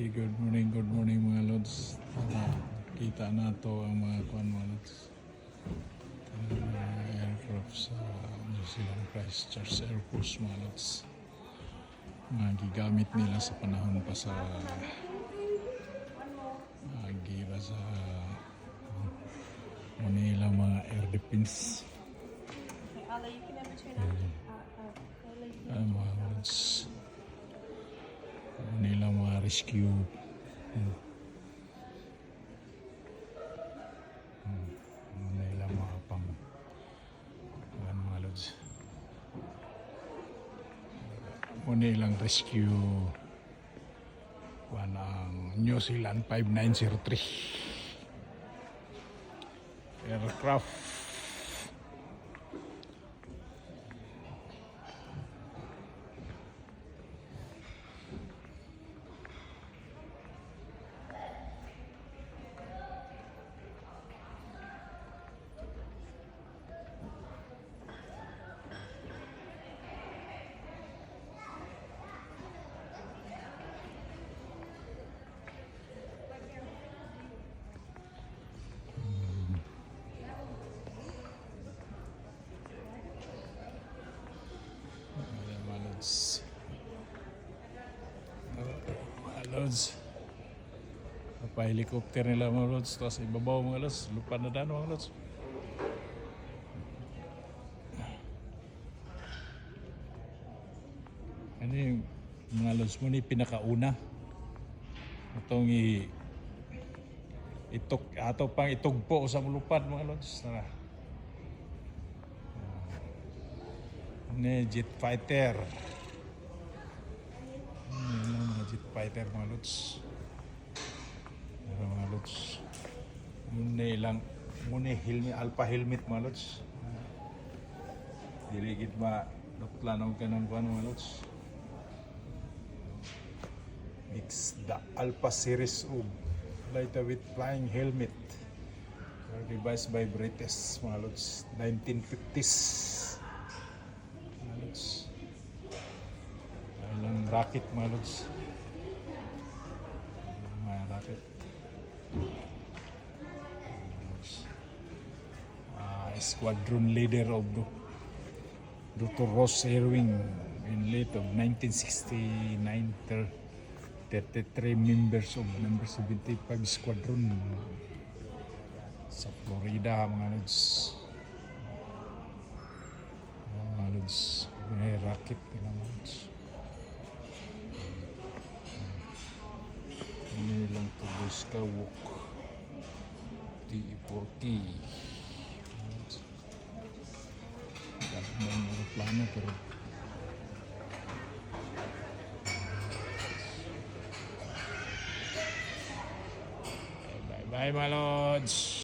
Good morning mga lods. Kita na to ang mga kuan mga lods. Aircraft sa New Zealand Christchurch Air Force mga lods. Mga gigamit nila sa panahon pa sa gira sa Manila mga air defense. Mga lods. Nila mga rescue nila mga pang mga lods nilang rescue ang New Zealand 5903 aircraft. Lods pa-helicopter nila mga lods, tapos ibabaw mga lods, lupa na daan mga lods. Ano yung mga lods mo ni pinakauna itong ato pang itugpo sa lupad mga lods. Ini jet fighter. Jet fighter mga lods. Mga lods. Muna helmet, alpha helmet mga lods. Diligid ba lanog ka ng kuhan mga lods. It's the Alpha series of lightweight flying helmet. Devised by British mga lods. 1950s. Mga lods. Ilang rocket mga lods. Squadron leader of Dr. Ross Irving in late of 1969, 33 members of number 75 squadron sa Florida mga lods. Mga lods, may rocket nila mga lods. Ini lang tulos ka walk T40. May aeroplano pero bye bye my lods.